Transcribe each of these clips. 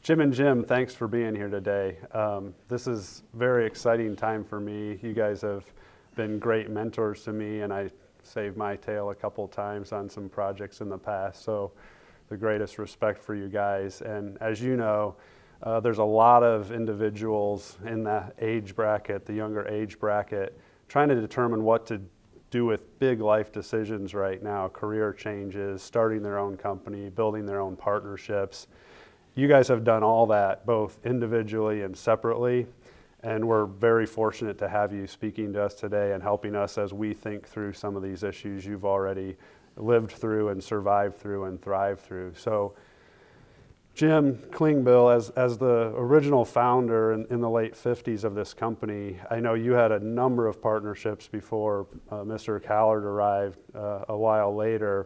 Jim and Jim, thanks for being here today. This is a very exciting time for me. You guys have been great mentors to me, and I saved my tail a couple times on some projects in the past, so the greatest respect for you guys. And as you know, there's a lot of individuals in that age bracket, the younger age bracket, trying to determine what to do with big life decisions right now, career changes, starting their own company, building their own partnerships. You guys have done all that both individually and separately, and we're very fortunate to have you speaking to us today and helping us as we think through some of these issues you've already lived through and survived through and thrived through. So Jim Klingbeil, as the original founder in the late 50s of this company, I know you had a number of partnerships before Mr. Callard arrived a while later.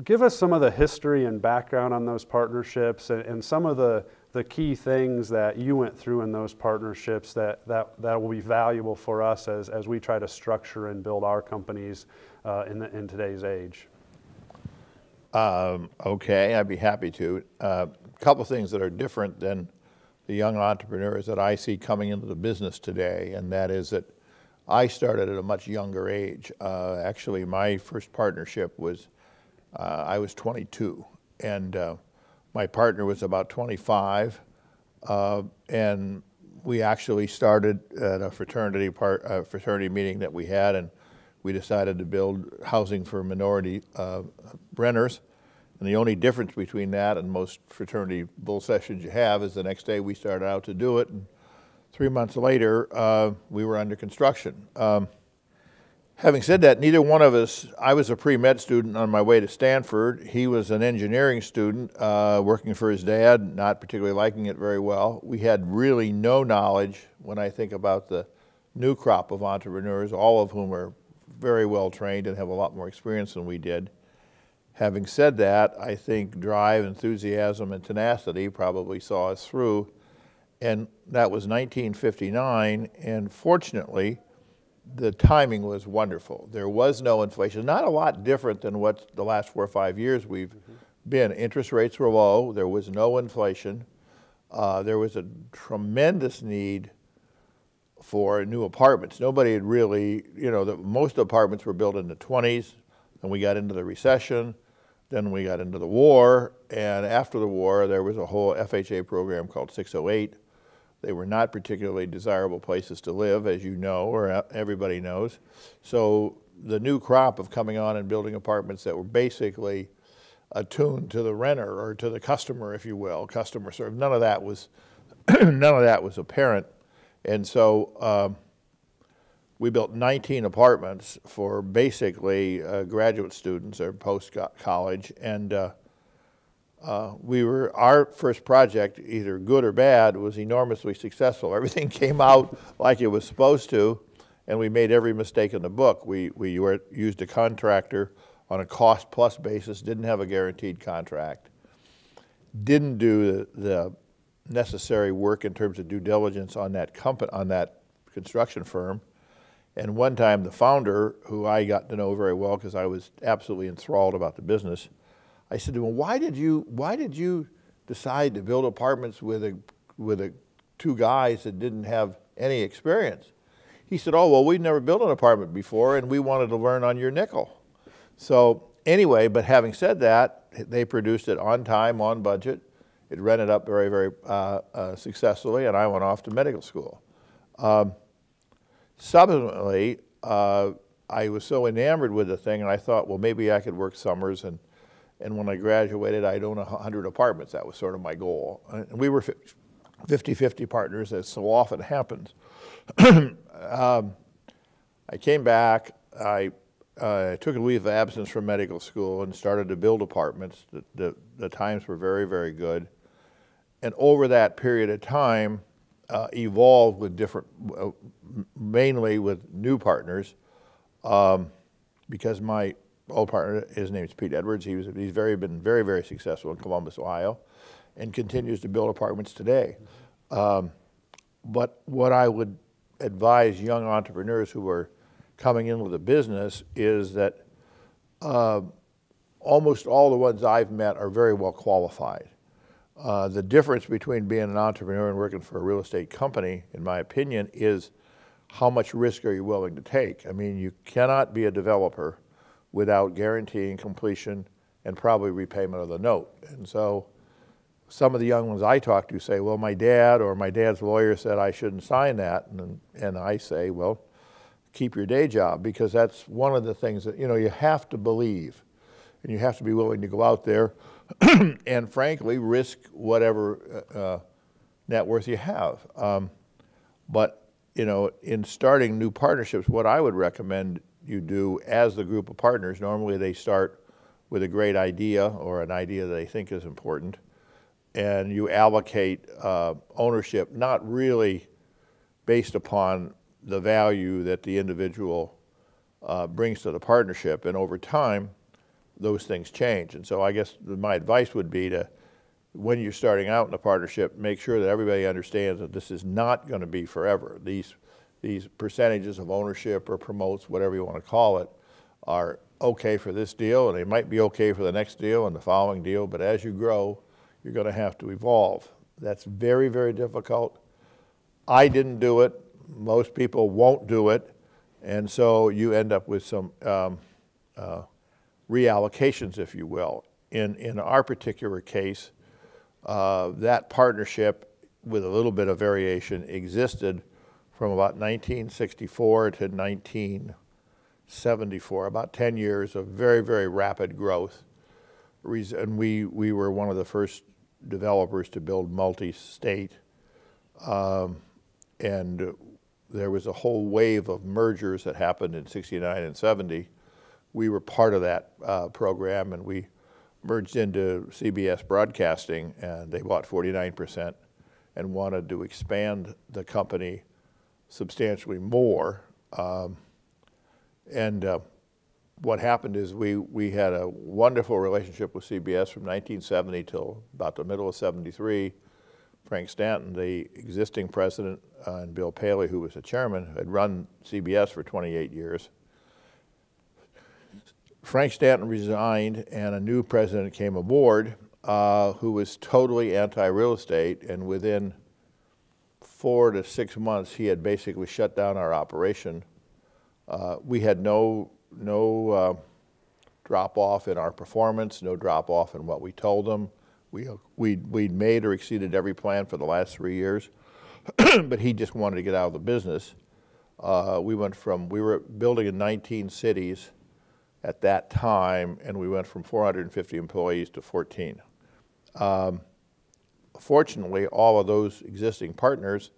Give us some of the history and background on those partnerships and some of the key things that you went through in those partnerships that will be valuable for us as we try to structure and build our companies in today's age. Okay, I'd be happy to. A couple things that are different than the young entrepreneurs that I see coming into the business today, and that is that I started at a much younger age. Actually, my first partnership was I was 22, and my partner was about 25, and we actually started at a fraternity meeting that we had, and we decided to build housing for minority renters. And the only difference between that and most fraternity bull sessions you have is the next day we started out to do it, and 3 months later we were under construction. Having said that, neither one of us, I was a pre-med student on my way to Stanford. He was an engineering student working for his dad, not particularly liking it very well. We had really no knowledge when I think about the new crop of entrepreneurs, all of whom are very well trained and have a lot more experience than we did. Having said that, I think drive, enthusiasm, and tenacity probably saw us through, and that was 1959, and fortunately, the timing was wonderful. There was no inflation, not a lot different than what the last 4 or 5 years we've been. Interest rates were low, there was no inflation, there was a tremendous need for new apartments. Nobody had really, most apartments were built in the 20s, then we got into the recession, then we got into the war, and after the war there was a whole FHA program called 608. They were not particularly desirable places to live, as you know, or everybody knows. So the new crop of coming on and building apartments that were basically attuned to the renter or to the customer, if you will, customer service, none of that was apparent. And so we built 19 apartments for basically graduate students or post-college, and our first project, either good or bad, was enormously successful. Everything came out like it was supposed to, and we made every mistake in the book. We used a contractor on a cost-plus basis, didn't have a guaranteed contract, didn't do the necessary work in terms of due diligence on that construction firm. And one time the founder, who I got to know very well because I was absolutely enthralled about the business, I said to him, why did you decide to build apartments with two guys that didn't have any experience? He said, oh, well, we'd never built an apartment before and we wanted to learn on your nickel. So anyway, but having said that, they produced it on time, on budget. It rented up very, very successfully, and I went off to medical school. Subsequently, I was so enamored with the thing, and I thought, well, maybe I could work summers, and when I graduated, I'd own 100 apartments. That was sort of my goal. And we were 50-50 partners, as so often happens. I came back, I took a leave of absence from medical school and started to build apartments. The times were very, very good. And over that period of time, evolved with different, mainly with new partners, because my old partner, his name is Pete Edwards, he's been very, very successful in Columbus, Ohio, and continues to build apartments today. But what I would advise young entrepreneurs who are coming into the business is that almost all the ones I've met are very well qualified. The difference between being an entrepreneur and working for a real estate company, in my opinion, is how much risk are you willing to take? I mean, you cannot be a developer without guaranteeing completion and probably repayment of the note. And so some of the young ones I talk to say, well, my dad or my dad's lawyer said I shouldn't sign that. And I say, well, keep your day job, because that's one of the things that, you have to believe, and you have to be willing to go out there and frankly risk whatever net worth you have. But in starting new partnerships, what I would recommend you do as the group of partners, normally they start with a great idea or an idea that they think is important, and you allocate ownership not really based upon the value that the individual brings to the partnership, and over time those things change. And so I guess my advice would be to, when you're starting out in a partnership, make sure that everybody understands that this is not going to be forever. These percentages of ownership or promotes, whatever you want to call it, are okay for this deal, and they might be okay for the next deal and the following deal, but as you grow, you're going to have to evolve. That's very, very difficult. I didn't do it. Most people won't do it, and so you end up with some reallocations, if you will. In our particular case, that partnership, with a little bit of variation, existed from about 1964 to 1974, about 10 years of very, very rapid growth. And we were one of the first developers to build multi-state, and there was a whole wave of mergers that happened in 69 and 70. We were part of that program, and we merged into CBS Broadcasting, and they bought 49% and wanted to expand the company substantially more. What happened is we had a wonderful relationship with CBS from 1970 till about the middle of 73. Frank Stanton, the existing president, and Bill Paley, who was the chairman, had run CBS for 28 years. Frank Stanton resigned, and a new president came aboard who was totally anti-real estate, and within 4 to 6 months, he had basically shut down our operation. We had no drop-off in our performance, no drop-off in what we told them. We'd made or exceeded every plan for the last 3 years, but he just wanted to get out of the business. We were building in 19 cities at that time, and we went from 450 employees to 14. Fortunately, all of those existing partners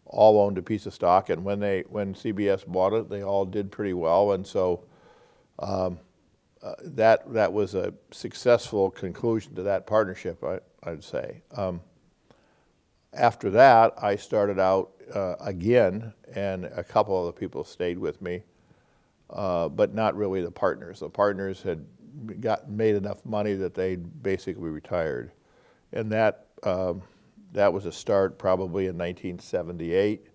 all owned a piece of stock, and when CBS bought it, they all did pretty well, and so that was a successful conclusion to that partnership, I'd say. After that, I started out again, and a couple of the people stayed with me, but not really the partners. The partners had made enough money that they basically retired, and that was a start probably in 1978.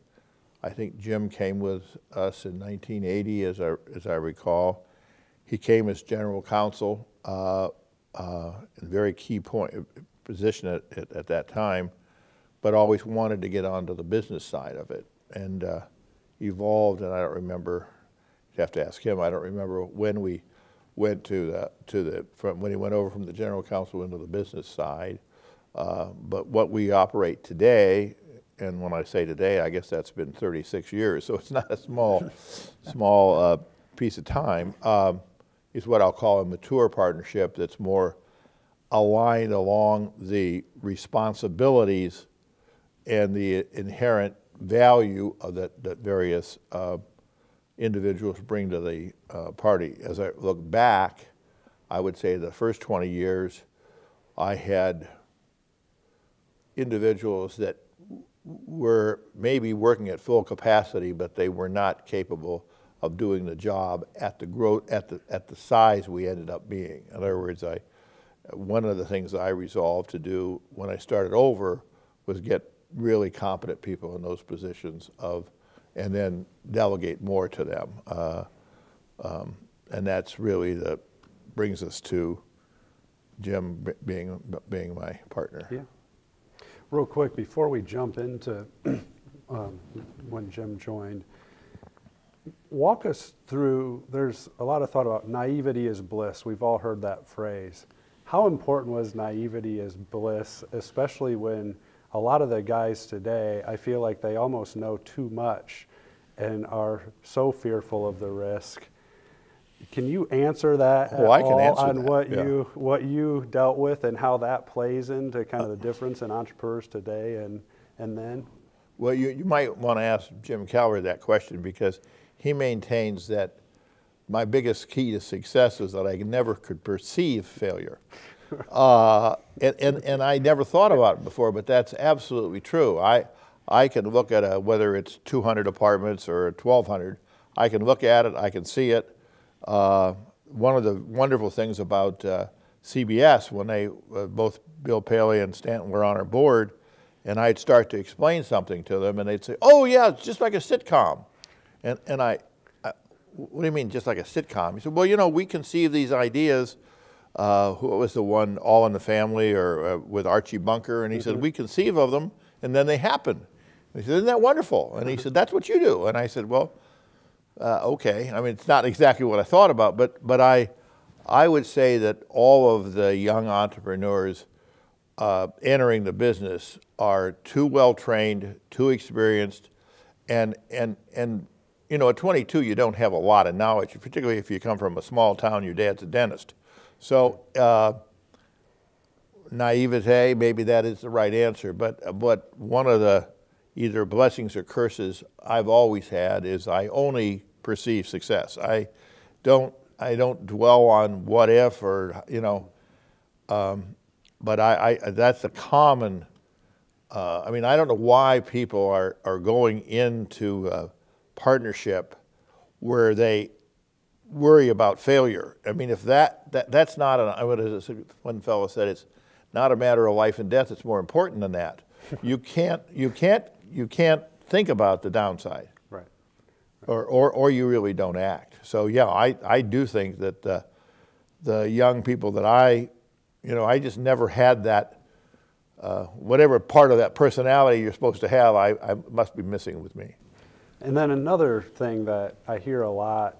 I think Jim came with us in 1980, as I recall. He came as general counsel, in a very key position at that time, but always wanted to get onto the business side of it, and evolved. And I don't remember. You have to ask him. I don't remember when we went when he went over from the general counsel into the business side. But what we operate today, and when I say today, I guess that's been 36 years, so it's not a small piece of time, is what I'll call a mature partnership that's more aligned along the responsibilities and the inherent value of that various individuals bring to the party. As I look back, I would say the first 20 years, I had individuals that were maybe working at full capacity, but they were not capable of doing the job at the growth, at the size we ended up being. In other words, one of the things I resolved to do when I started over was get really competent people in those positions and then delegate more to them. And that's really brings us to Jim being my partner. Yeah. Real quick, before we jump into when Jim joined, walk us through, there's a lot of thought about naivety is bliss. We've all heard that phrase. How important was naivety as bliss, especially when a lot of the guys today, I feel like they almost know too much and are so fearful of the risk? Can you answer that I can answer on that. what you dealt with and how that plays into kind of the difference in entrepreneurs today and then? Well, you might want to ask Jim Callard that question, because he maintains that my biggest key to success is that I never could perceive failure. And I never thought about it before, but that's absolutely true. I can look at whether it's 200 apartments or 1,200, I can look at it, I can see it. One of the wonderful things about CBS, when they both Bill Paley and Stanton were on our board, and I'd start to explain something to them, and they'd say, "Oh yeah, it's just like a sitcom." And I what do you mean, just like a sitcom? He said, "Well, you know, we conceive these ideas." Who was the one, All in the Family, or with Archie Bunker? And he said, "We conceive of them, and then they happen." And he said, "Isn't that wonderful?" And he said, "That's what you do." And I said, "Well, okay. I mean, it's not exactly what I thought about, but I would say that all of the young entrepreneurs entering the business are too well trained, too experienced, and you know, at 22 you don't have a lot of knowledge, particularly if you come from a small town. Your dad's a dentist, so naivete, maybe that is the right answer. But one of the either blessings or curses I've always had is I only perceive success. I don't dwell on what if, or you know, but I that's a common. I mean, I don't know why people are going into partnership where they worry about failure. I mean, if that's not what is it, one fellow said, it's not a matter of life and death. It's more important than that. You can't think about the downside, Right. or you really don't act. So yeah, I do think that the young people that I just never had that whatever part of that personality you're supposed to have, I must be missing with me. And then another thing that I hear a lot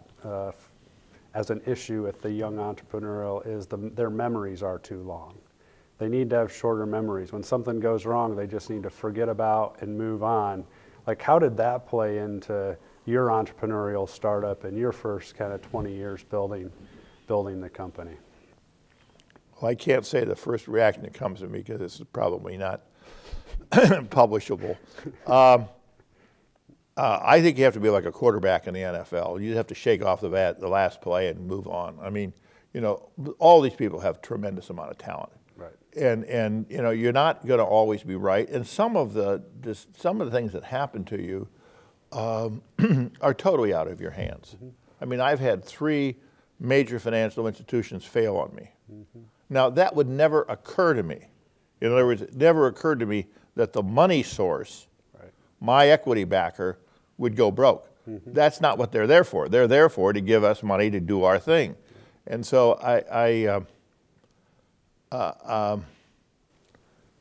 as an issue with the young entrepreneurial is their memories are too long. They need to have shorter memories. When something goes wrong, they just need to forget about and move on. Like, how did that play into your entrepreneurial startup and your first kind of 20 years building the company? Well, I can't say the first reaction that comes to me, because this is probably not publishable. I think you have to be like a quarterback in the NFL. You have to shake off the last play and move on. I mean, you know, all these people have tremendous amount of talent. Right. And you know, you're not going to always be right. And some of the things that happen to you are totally out of your hands. Mm-hmm. I mean, I've had 3 major financial institutions fail on me. Mm-hmm. Now, that would never occur to me. In other words, it never occurred to me that the money source, right, my equity backer, would go broke. Mm-hmm. That's not what they're there for. They're there for to give us money to do our thing. Mm-hmm. And so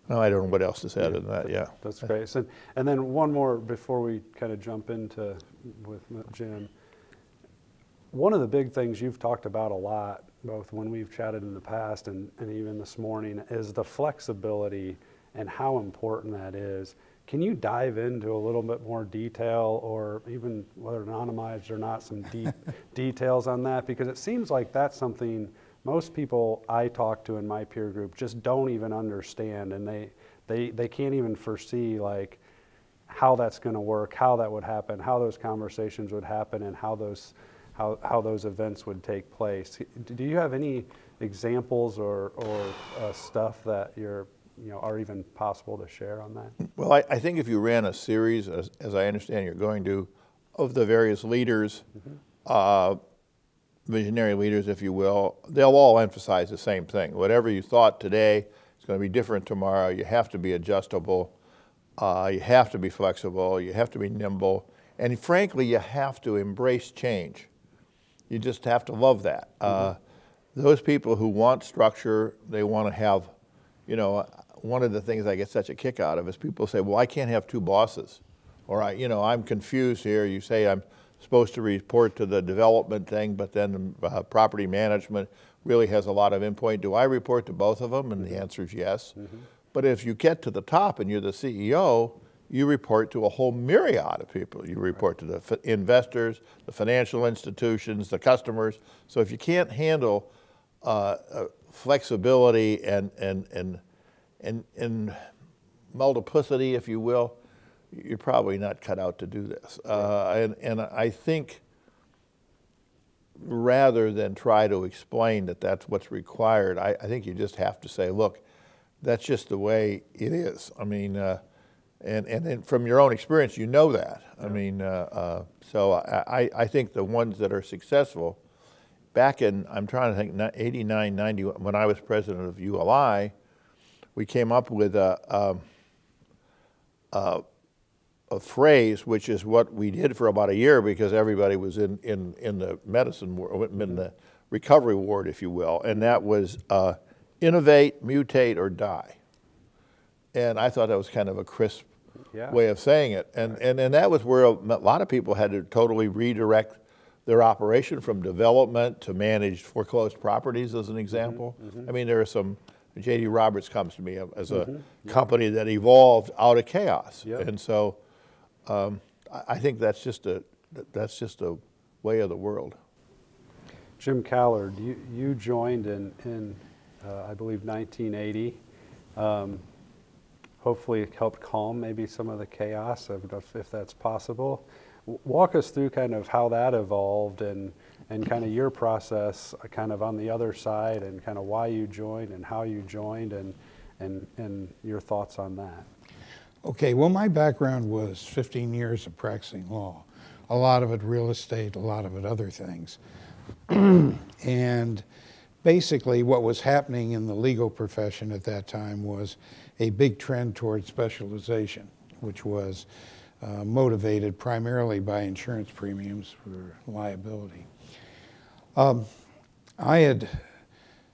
no, I don't know what else to say other than that. Yeah, that's great. So, and then one more before we kind of jump into with Jim. One of the big things you've talked about a lot, both when we've chatted in the past and even this morning, is the flexibility and how important that is. Can you dive into a little bit more detail, or even whether anonymized or not, some deep details on that? Because it seems like that's something most people I talk to in my peer group just don't even understand, and they can't even foresee like how that's going to work, how that would happen, how those conversations would happen, and how those events would take place. Do you have any examples or stuff that are even possible to share on that? Well, I think if you ran a series, as I understand you're going to, of the various leaders, mm-hmm. Visionary leaders, if you will, they'll all emphasize the same thing. Whatever you thought today is going to be different tomorrow. You have to be adjustable. You have to be flexible. You have to be nimble. And frankly, you have to embrace change. You just have to love that. Mm-hmm. those people who want structure, they want to have, you know, one of the things I get such a kick out of is people say, well, I can't have two bosses. Or, I'm confused here. You say I'm supposed to report to the development thing, but then property management really has a lot of input. Do I report to both of them? And the answer is yes. But if you get to the top and you're the CEO, you report to a whole myriad of people. You report to the investors, the financial institutions, the customers. So if you can't handle flexibility and multiplicity, if you will, you're probably not cut out to do this. And I think rather than try to explain that that's what's required, I think you just have to say, look, that's just the way it is. I mean, and from your own experience, you know that. I mean, so I think the ones that are successful, back in, I'm trying to think, 89, 90, when I was president of ULI, we came up with a phrase, which is what we did for about a year because everybody was in the medicine ward, in the recovery ward, if you will, and that was innovate, mutate, or die. And I thought that was kind of a crisp way of saying it. And that was where a lot of people had to totally redirect their operation from development to managed foreclosed properties, as an example. I mean, there are some, J.D. Roberts comes to me as a company that evolved out of chaos. And so I think that's just a way of the world. Jim Callard, you joined in I believe 1980. Hopefully it helped calm maybe some of the chaos, if that's possible. Walk us through kind of how that evolved and kind of your process kind of on the other side, and kind of why you joined and how you joined, and your thoughts on that. Okay, well, my background was 15 years of practicing law. A lot of it real estate, a lot of it other things. And basically what was happening in the legal profession at that time was a big trend toward specialization, which was motivated primarily by insurance premiums for liability. I had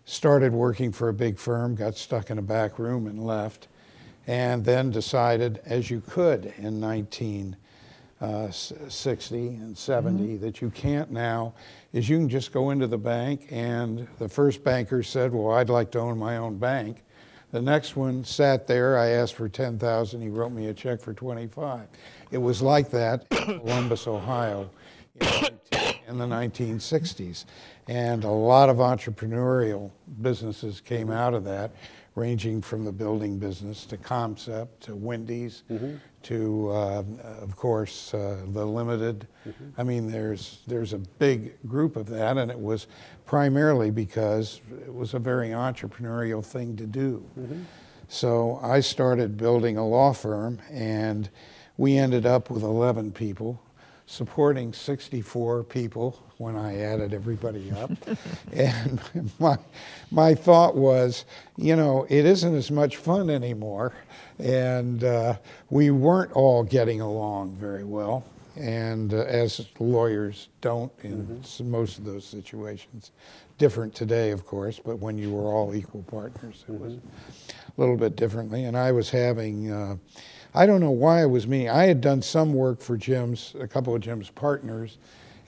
started working for a big firm, got stuck in a back room and left, and then decided, as you could in 1960 and 70, that you can't now, is you can just go into the bank, and the first banker said, well, I'd like to own my own bank. The next one sat there, I asked for $10,000, he wrote me a check for $25,000. It was like that in Columbus, Ohio in the 1960s. And a lot of entrepreneurial businesses came out of that, ranging from the building business to Concept to Wendy's to, of course, the Limited. I mean, there's a big group of that, and it was primarily because it was a very entrepreneurial thing to do. So I started building a law firm, and we ended up with 11 people, supporting 64 people when I added everybody up. And my thought was, you know, it isn't as much fun anymore. And we weren't all getting along very well. And as lawyers don't in most of those situations. Different today, of course, but when you were all equal partners, it was a little bit differently. And I was having, I don't know why it was me. I had done some work for a couple of Jim's partners,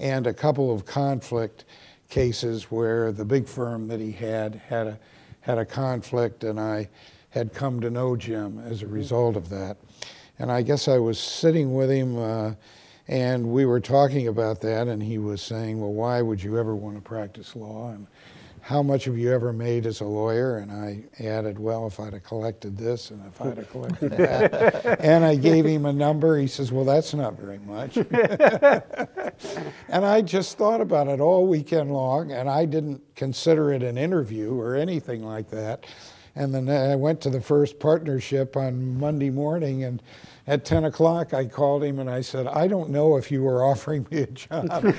and a couple of conflict cases where the big firm that he had a conflict, and I had come to know Jim as a result of that. And I guess I was sitting with him, and we were talking about that, and he was saying, well, why would you ever want to practice law? And how much have you ever made as a lawyer? And I added, well, if I'd have collected this and if I'd have collected that. And I gave him a number. He says, well, that's not very much. And I just thought about it all weekend long, and I didn't consider it an interview or anything like that. And then I went to the first partnership on Monday morning, and at 10 o'clock I called him and I said, I don't know if you were offering me a job,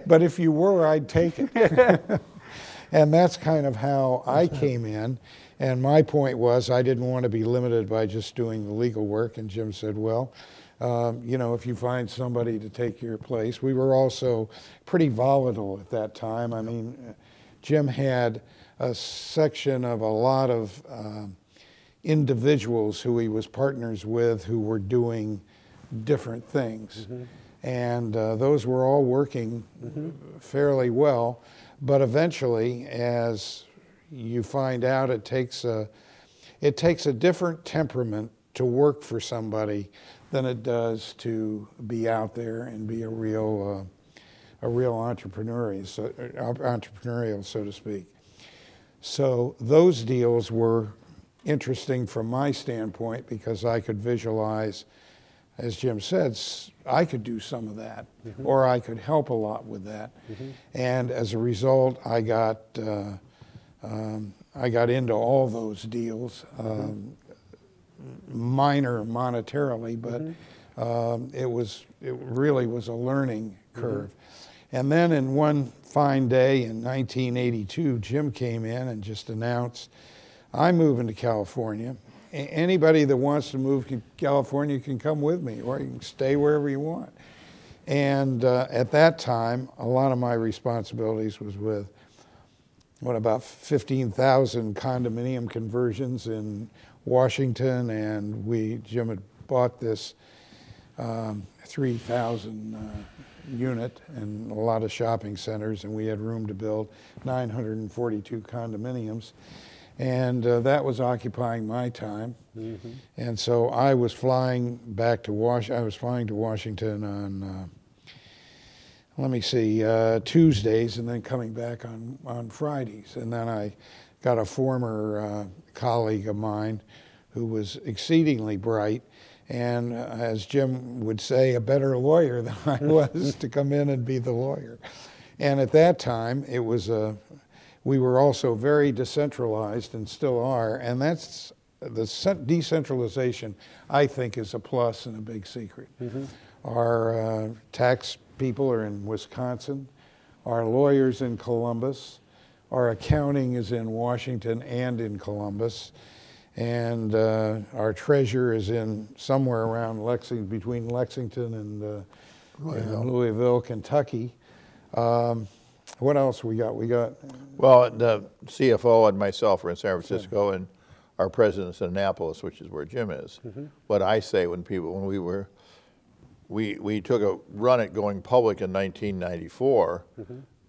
but if you were, I'd take it. And that's kind of how I came in. And my point was I didn't want to be limited by just doing the legal work. And Jim said, well, you know, if you find somebody to take your place. We were also pretty volatile at that time. I mean, Jim had a section of a lot of individuals who he was partners with who were doing different things. And those were all working fairly well. But eventually, as you find out, it takes a different temperament to work for somebody than it does to be out there and be a real entrepreneurial, so to speak. So those deals were interesting from my standpoint because I could visualize, as Jim said, I could do some of that, or I could help a lot with that. And as a result, I got into all those deals, minor monetarily, but it really was a learning curve. And then in one fine day in 1982, Jim came in and just announced, I'm moving to California. Anybody that wants to move to California can come with me, or you can stay wherever you want. And at that time, a lot of my responsibilities was with, about 15,000 condominium conversions in Washington, and Jim had bought this 3,000 unit and a lot of shopping centers, and we had room to build 942 condominiums. And that was occupying my time. And so I was flying back to Washington on, Tuesdays, and then coming back on Fridays. And then I got a former colleague of mine who was exceedingly bright, and as Jim would say, a better lawyer than I was to come in and be the lawyer. And at that time, we were also very decentralized and still are, and that's the decentralization, I think, is a plus and a big secret. Our tax people are in Wisconsin, our lawyers in Columbus, our accounting is in Washington and in Columbus, and our treasurer is in somewhere around between Lexington and Louisville, Kentucky. What else we got? Well, the CFO and myself are in San Francisco, and our president's in Annapolis, which is where Jim is. What I say when we took a run at going public in 1994,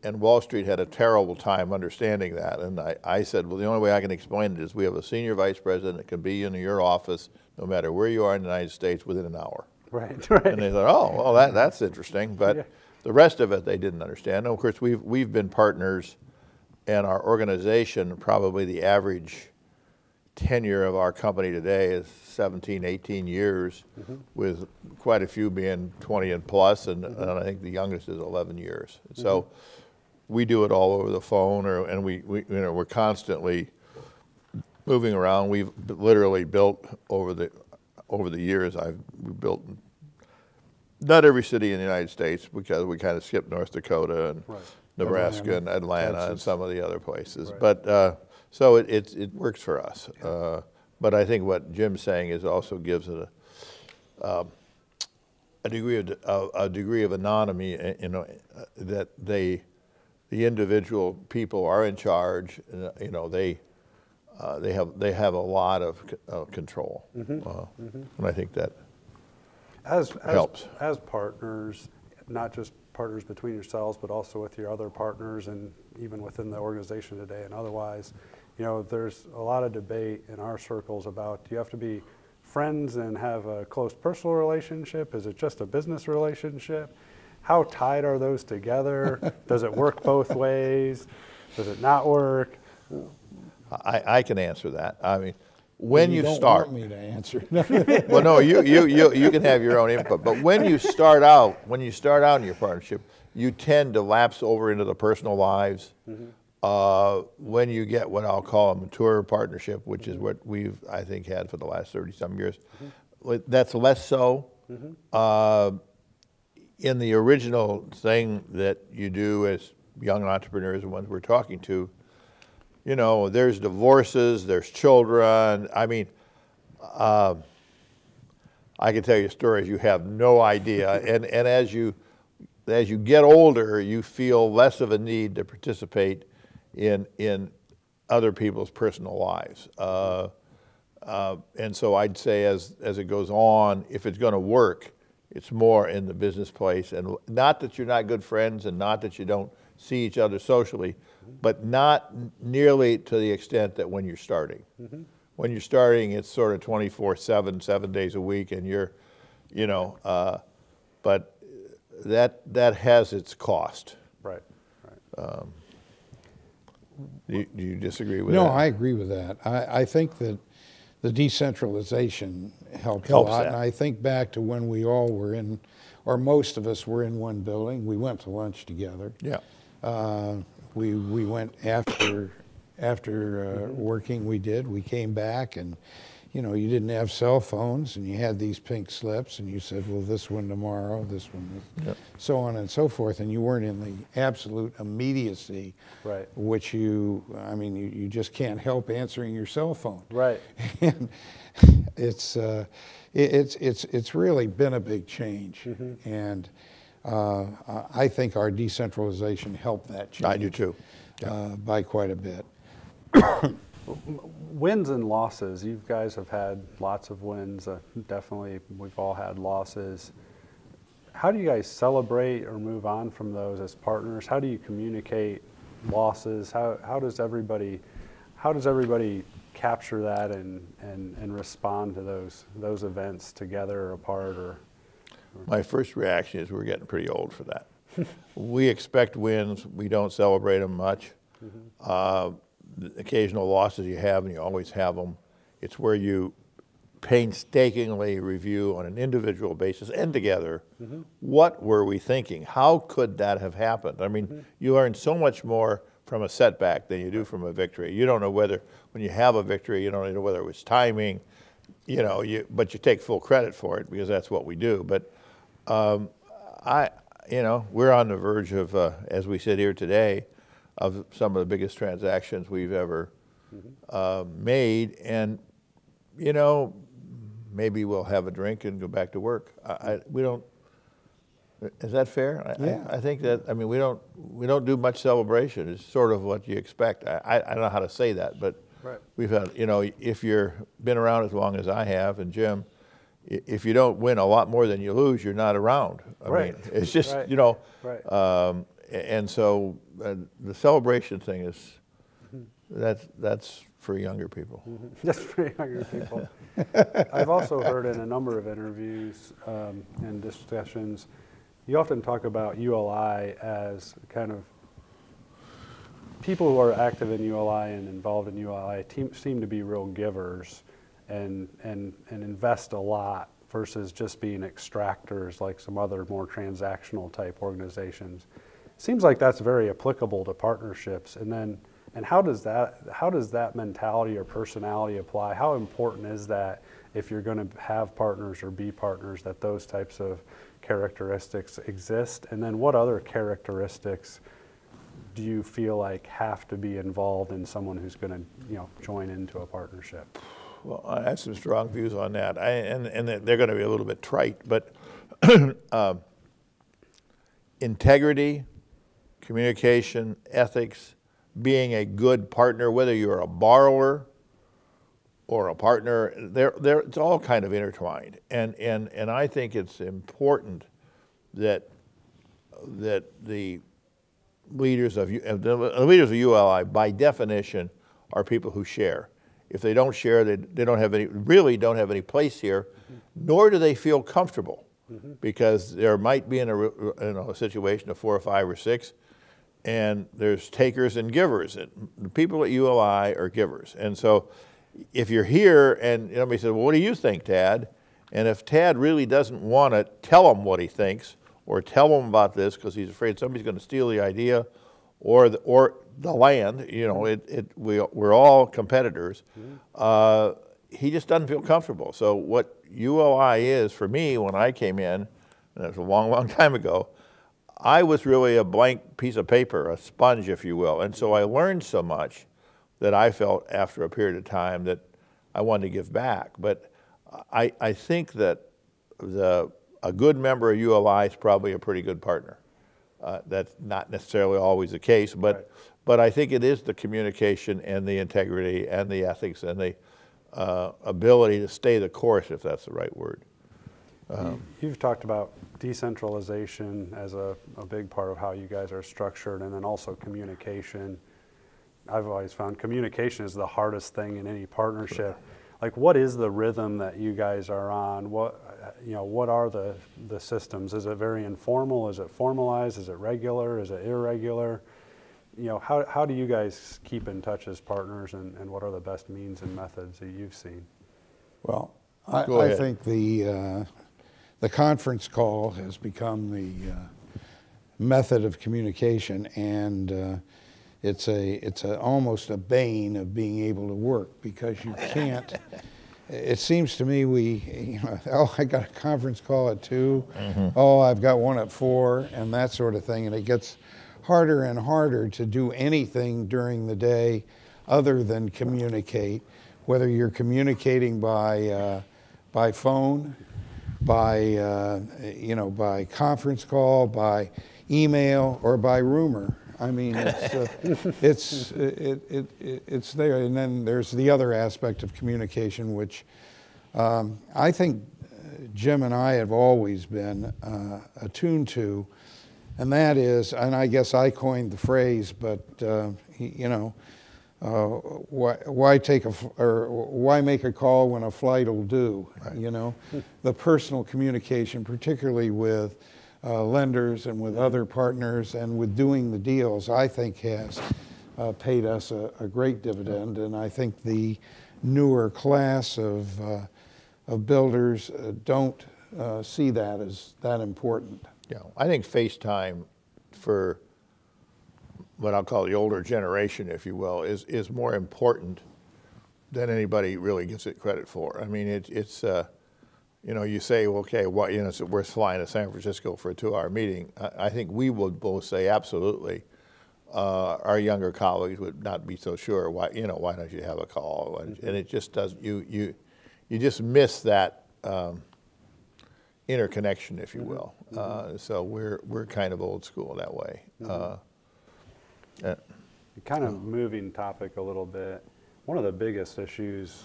and Wall Street had a terrible time understanding that. And I said, well, the only way I can explain it is we have a senior vice president that can be in your office no matter where you are in the United States within an hour. Right. And they thought, oh, well, that's interesting. But the rest of it they didn't understand. And of course, we've been partners, and our organization, probably the average tenure of our company today is 17, 18 years, with quite a few being 20 and plus, and I think the youngest is 11 years. So we do it all over the phone, and we're constantly moving around. We've literally built over the years. We built not every city in the United States, because we kind of skipped North Dakota and Nebraska and Atlanta, Texas, and some of the other places. But so it works for us. But I think what Jim's saying is also gives it a degree of autonomy, that the individual people are in charge. They have a lot of control, and I think that helps. As partners, not just partners between yourselves, but also with your other partners, and even within the organization today and otherwise, there's a lot of debate in our circles about, do you have to be friends and have a close personal relationship? Is it just a business relationship? How tied are those together? Does it work both ways? Does it not work? I can answer that. I mean, when you start, want me to answer. well, no, you can have your own input. But when you start out in your partnership, you tend to lapse over into the personal lives. When you get what I'll call a mature partnership, which is what I think had for the last 30-some years, that's less so. In the original thing that you do as young entrepreneurs, the ones we're talking to, there's divorces, there's children. I mean, I can tell you stories you have no idea. And as you get older, you feel less of a need to participate in other people's personal lives. And so I'd say as it goes on, if it's going to work, it's more in the business place. And not that you're not good friends and not that you don't see each other socially, but not nearly to the extent that when you're starting. When you're starting, it's sort of 24/7, 7 days a week, and you're, you know, but that has its cost. Right, right. Do you disagree with that? No, I agree with that. I think that the decentralization helped a Helps lot. that. And I think back to when we all were in, or most of us were in one building. We went to lunch together. Yeah. We went after working. We came back, and you know, you didn't have cell phones, and you had these pink slips, and you said, well, this one tomorrow, this one, Yep. so on and so forth, and you weren't in the absolute immediacy, Right. which you just can't help answering your cell phone. Right. And it's really been a big change, and I think our decentralization helped that change. I do too. By quite a bit. Wins and losses. You guys have had lots of wins. Definitely, we've all had losses. How do you guys celebrate or move on from those as partners? How do you communicate losses? How does everybody capture that and respond to those events together or apart? Or My first reaction is we're getting pretty old for that. We expect wins. We don't celebrate them much. The occasional losses you have, and you always have them, it's where you painstakingly review on an individual basis and together, what were we thinking? How could that have happened? I mean, you learn so much more from a setback than you do from a victory. You don't know whether, when you have a victory, you don't know whether it was timing, you know, but you take full credit for it because that's what we do. But you know, we're on the verge of, as we sit here today, of some of the biggest transactions we've ever made, and you know, maybe we'll have a drink and go back to work. We don't. Is that fair? Yeah. I think that. I mean, we don't do much celebration. It's sort of what you expect. I don't know how to say that, but Right. we've had. You know, if you've been around as long as I have, and Jim, if you don't win a lot more than you lose, you're not around. I Right. mean, it's just Right. you know. Right. And so the celebration thing is that's for younger people. Just for younger people. I've also heard in a number of interviews and discussions, you often talk about ULI as kind of people who are active in ULI and involved in ULI seem to be real givers and invest a lot versus just being extractors like some other more transactional type organizations. Seems like that's very applicable to partnerships. And how does that mentality or personality apply? How important is that if you're going to have partners or be partners, that those types of characteristics exist? And then what other characteristics do you feel like have to be involved in someone who's going to, you know, join into a partnership? Well, I have some strong views on that, and they're going to be a little bit trite, but integrity, communication, ethics, being a good partner, whether you're a borrower or a partner, it's all kind of intertwined. And I think it's important that the leaders of ULI, by definition, are people who share. If they don't share, they really don't have any place here, nor do they feel comfortable, because there might be in a situation of 4 or 5 or 6, and there's takers and givers. The people at ULI are givers, and so if you're here and somebody says, "Well, what do you think, Tad?" And if Tad really doesn't want to tell them what he thinks or tell them about this because he's afraid somebody's going to steal the idea or the land, you know, we're all competitors. He just doesn't feel comfortable. So what ULI is for me when I came in, and it was a long, long time ago, I was really a blank piece of paper, a sponge, if you will. And so I learned so much that I felt after a period of time that I wanted to give back. But I think that a good member of ULI is probably a pretty good partner. That's not necessarily always the case, but I think it is the communication and the integrity and the ethics and the ability to stay the course, if that's the right word. You've talked about decentralization as a big part of how you guys are structured, and then also communication. I've always found communication is the hardest thing in any partnership. Like, what is the rhythm that you guys are on? What are the systems? Is it very informal? Is it formalized? Is it regular? Is it irregular? How do you guys keep in touch as partners, and what are the best means and methods that you've seen? Well, I think the conference call has become the method of communication, and it's almost a bane of being able to work, because you can't. It seems to me I got a conference call at 2. Oh, I've got one at 4, and that sort of thing, and it gets harder and harder to do anything during the day other than communicate, whether you're communicating by phone, by conference call, by email, or by rumor. I mean, it's there. And then there's the other aspect of communication, which I think Jim and I have always been attuned to, and that is, and I guess I coined the phrase, but why make a call when a flight will do? Right. The personal communication, particularly with lenders and with other partners and with doing the deals, I think has paid us a great dividend. And I think the newer class of builders don't see that as that important. Yeah, I think FaceTime, for what I'll call the older generation, if you will, is more important than anybody really gives it credit for. I mean, it's you say, well, okay, is it worth flying to San Francisco for a 2-hour meeting? I think we would both say absolutely. Our younger colleagues would not be so sure. Why don't you have a call? And it just doesn't. You just miss that interconnection, if you will. So we're kind of old school that way. Kind of moving topic a little bit. One of the biggest issues,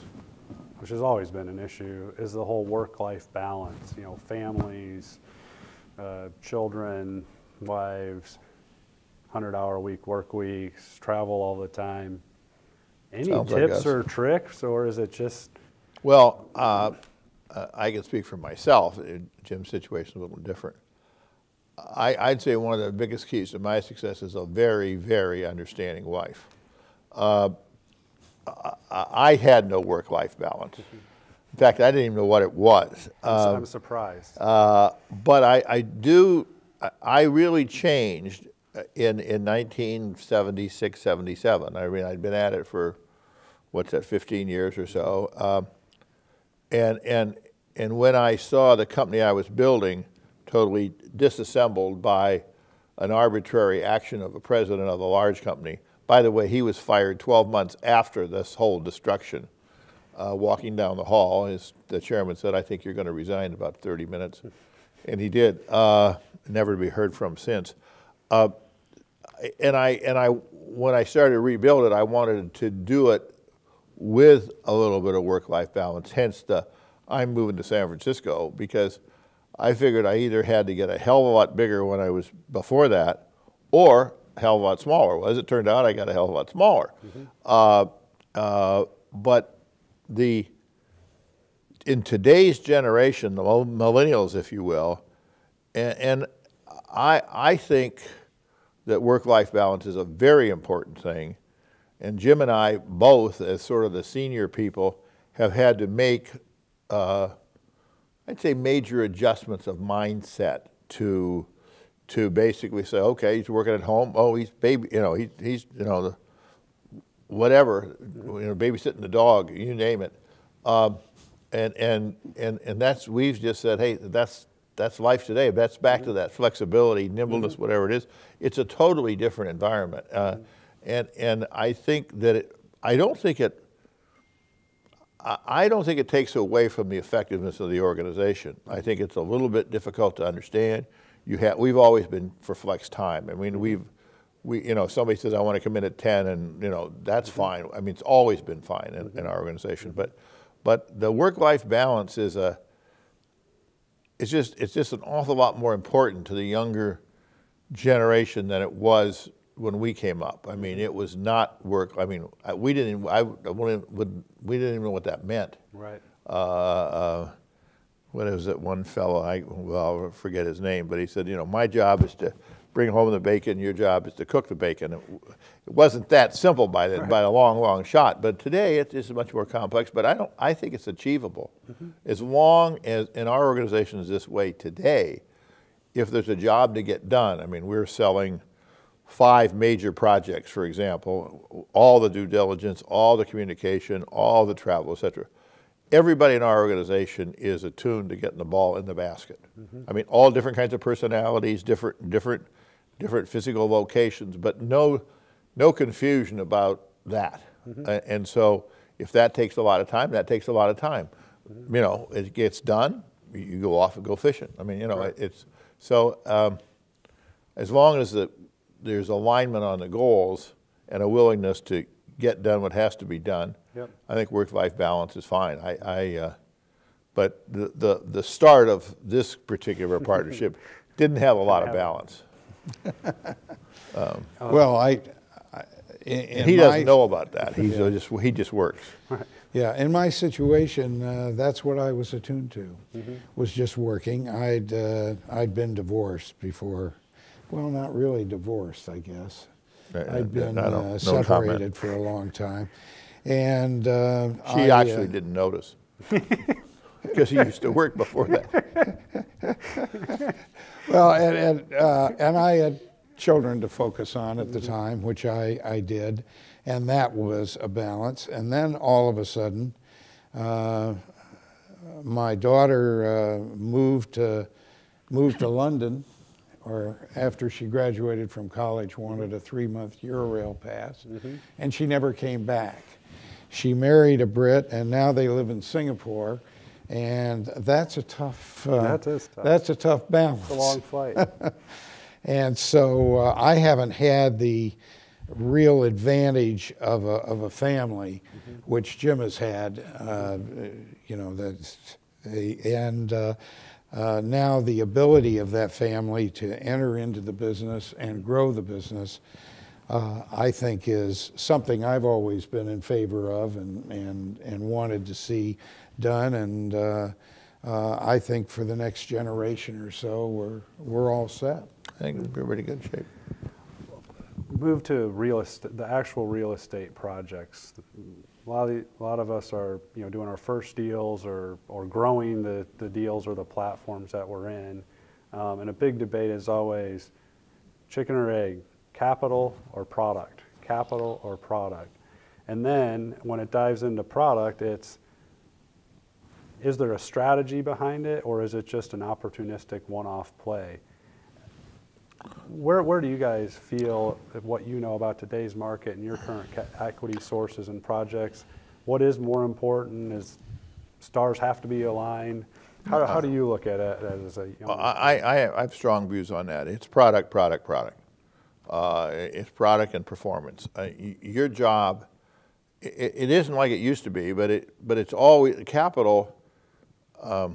which has always been an issue, is the whole work-life balance. Families, children, wives, 100-hour-week work weeks, travel all the time. Any tips or tricks, or is it just? Well, I can speak for myself. Jim's situation is a little different. I'd say one of the biggest keys to my success is a very, very understanding wife. I had no work-life balance. In fact, I didn't even know what it was. I'm surprised. But I really changed in 1976, 77. I mean, I'd been at it for, 15 years or so. And when I saw the company I was building totally disassembled by an arbitrary action of a president of a large company. By the way, he was fired 12 months after this whole destruction. Walking down the hall, the chairman said, "I think you're going to resign in about 30 minutes." And he did, never to be heard from since. When I started to rebuild it, I wanted to do it with a little bit of work-life balance, hence I'm moving to San Francisco, because I figured I either had to get a hell of a lot bigger when I was before that, or a hell of a lot smaller. Well, as it turned out, I got a hell of a lot smaller. But in today's generation, the millennials, if you will, and I think that work-life balance is a very important thing. And Jim and I both, as sort of the senior people, have had to make I'd say major adjustments of mindset to basically say, okay, he's working at home. Oh, he's whatever, babysitting the dog, you name it. And we've just said, hey, that's life today. That's back to that flexibility, nimbleness, whatever it is. It's a totally different environment. And I think that I don't think it takes away from the effectiveness of the organization. I think it's a little bit difficult to understand. we've always been for flex time. I mean, if somebody says, I want to come in at 10, and, that's fine. I mean, it's always been fine in our organization. But the work-life balance is it's just an awful lot more important to the younger generation than it was when we came up. I mean, it was not work. I mean, we didn't even know what that meant. Right. What is it? One fellow, I'll forget his name, but he said, my job is to bring home the bacon. Your job is to cook the bacon. It wasn't that simple by a long, long shot. But today it is much more complex. But I think it's achievable, as long as in our organization is this way today. If there's a job to get done, I mean, we're selling 5 major projects, for example, all the due diligence, all the communication, all the travel, et cetera. Everybody in our organization is attuned to getting the ball in the basket. I mean, all different kinds of personalities, different physical locations, but no confusion about that. And so if that takes a lot of time, that takes a lot of time. It gets done, you go off and go fishing. I mean, Right. it's so as long as there's alignment on the goals and a willingness to get done what has to be done, Yep. I think work-life balance is fine. But the start of this particular partnership didn't have a lot of balance. Well, And he doesn't know about that. He just works. Yeah, in my situation, that's what I was attuned to, was just working. I'd been divorced before. Well, not really divorced, I guess. I'd been separated for a long time. And she actually didn't notice because he used to work before that. Well, and I had children to focus on at the time, which I did, and that was a balance. And then all of a sudden, my daughter moved to London, or after she graduated from college, wanted a 3-month Eurail pass, and she never came back. She married a Brit, and now they live in Singapore, and that's a tough. That is tough. That's a tough balance. It's a long flight. And so I haven't had the real advantage of a family, which Jim has had. Now the ability of that family to enter into the business and grow the business, I think, is something I've always been in favor of and wanted to see done. And I think for the next generation or so, we're all set. I think we're in pretty good shape. Move to real estate, the actual real estate projects. A lot of us are doing our first deals or growing the deals or the platforms that we're in. And a big debate is always chicken or egg, capital or product, capital or product. And then when it dives into product, is there a strategy behind it, or is it just an opportunistic one-off play? Where do you guys feel, what you know about today's market and your current equity sources and projects, what is more important? Is stars have to be aligned? How do you look at it as a young I have strong views on that. It's product. It's product and performance. Your job, it isn't like it used to be, but it's always capital. I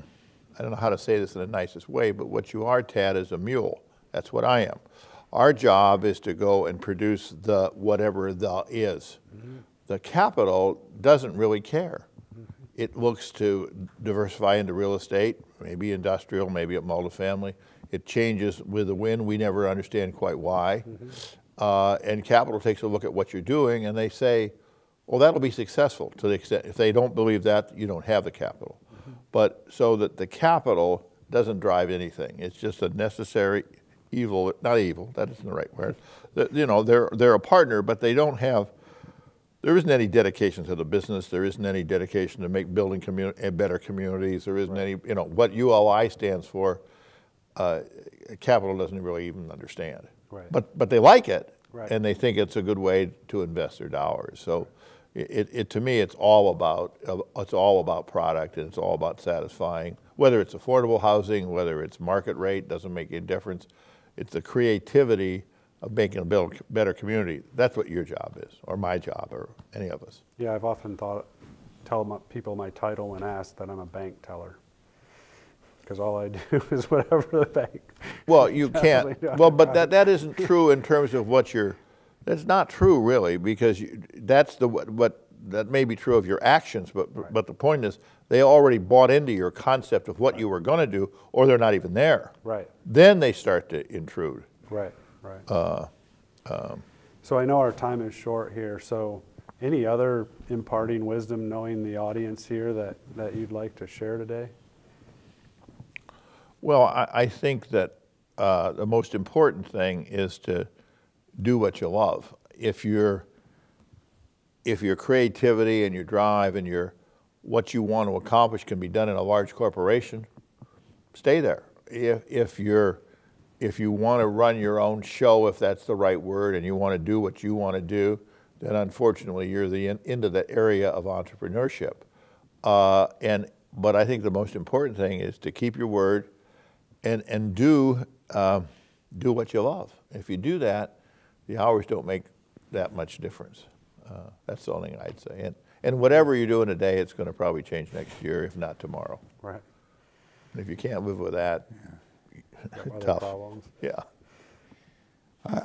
don't know how to say this in the nicest way, but what you are, Tad, is a mule. That's what I am. Our job is to go and produce the whatever the is. The capital doesn't really care. It looks to diversify into real estate, maybe industrial, maybe a multifamily. It changes with the wind. We never understand quite why. And capital takes a look at what you're doing, and they say, well, that'll be successful to the extent. If they don't believe that, you don't have the capital. But so that the capital doesn't drive anything. It's just a necessary evil, not evil, that isn't the right word. They're a partner, but they don't have, there isn't any dedication to the business. There isn't any dedication to building better communities. There isn't any, what ULI stands for, capital doesn't really even understand. Right. But they like it, Right. and they think it's a good way to invest their dollars. So to me, it's all about product, and it's all about satisfying whether it's affordable housing, whether it's market rate, doesn't make any difference. It's the creativity of making a better community. That's what your job is, or my job, or any of us. Yeah, I've often tell people my title when asked that I'm a bank teller. Because all I do is whatever the bank. Well, you can't. Well, but that isn't true in terms of what you're. That's not true, really, because that's what that may be true of your actions, but Right. but the point is they already bought into your concept of what you were going to do, or they're not even there. Right. Then they start to intrude. Right. Right. So I know our time is short here. So any other imparting wisdom, knowing the audience here that you'd like to share today? Well, I think that the most important thing is to do what you love. If your creativity and your drive and what you want to accomplish can be done in a large corporation, stay there. If you want to run your own show, if that's the right word, and you want to do what you want to do, then unfortunately you're into that area of entrepreneurship. But I think the most important thing is to keep your word and do what you love. If you do that, the hours don't make that much difference. That's the only thing I'd say. And whatever you're doing today, it's going to probably change next year, if not tomorrow. Right. And if you can't live with that, Other tough. problems. Yeah.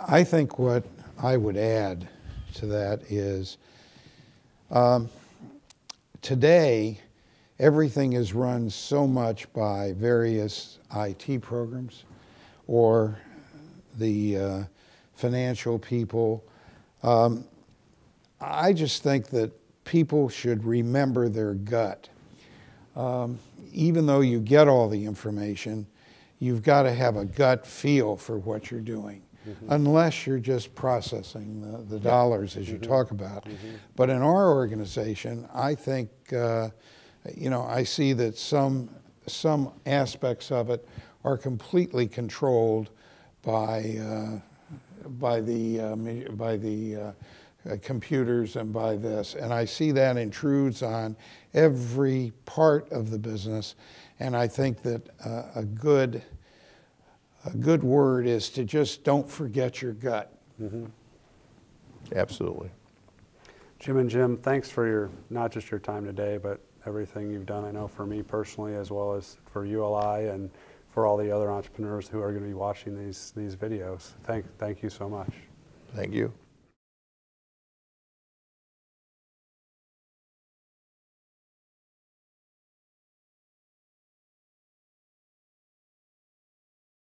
I think what I would add to that is today everything is run so much by various IT programs or the financial people. I just think that people should remember their gut. Even though you get all the information, you've got to have a gut feel for what you're doing, unless you're just processing the dollars as you talk about. But in our organization, I think, I see that some aspects of it are completely controlled by the computers and by this, and I see that intrudes on every part of the business. And I think that a good word is to just don't forget your gut. Absolutely. Jim and Jim, thanks for not just your time today, but everything you've done. I know for me personally, as well as for ULI and for all the other entrepreneurs who are going to be watching these videos. Thank you so much. Thank you.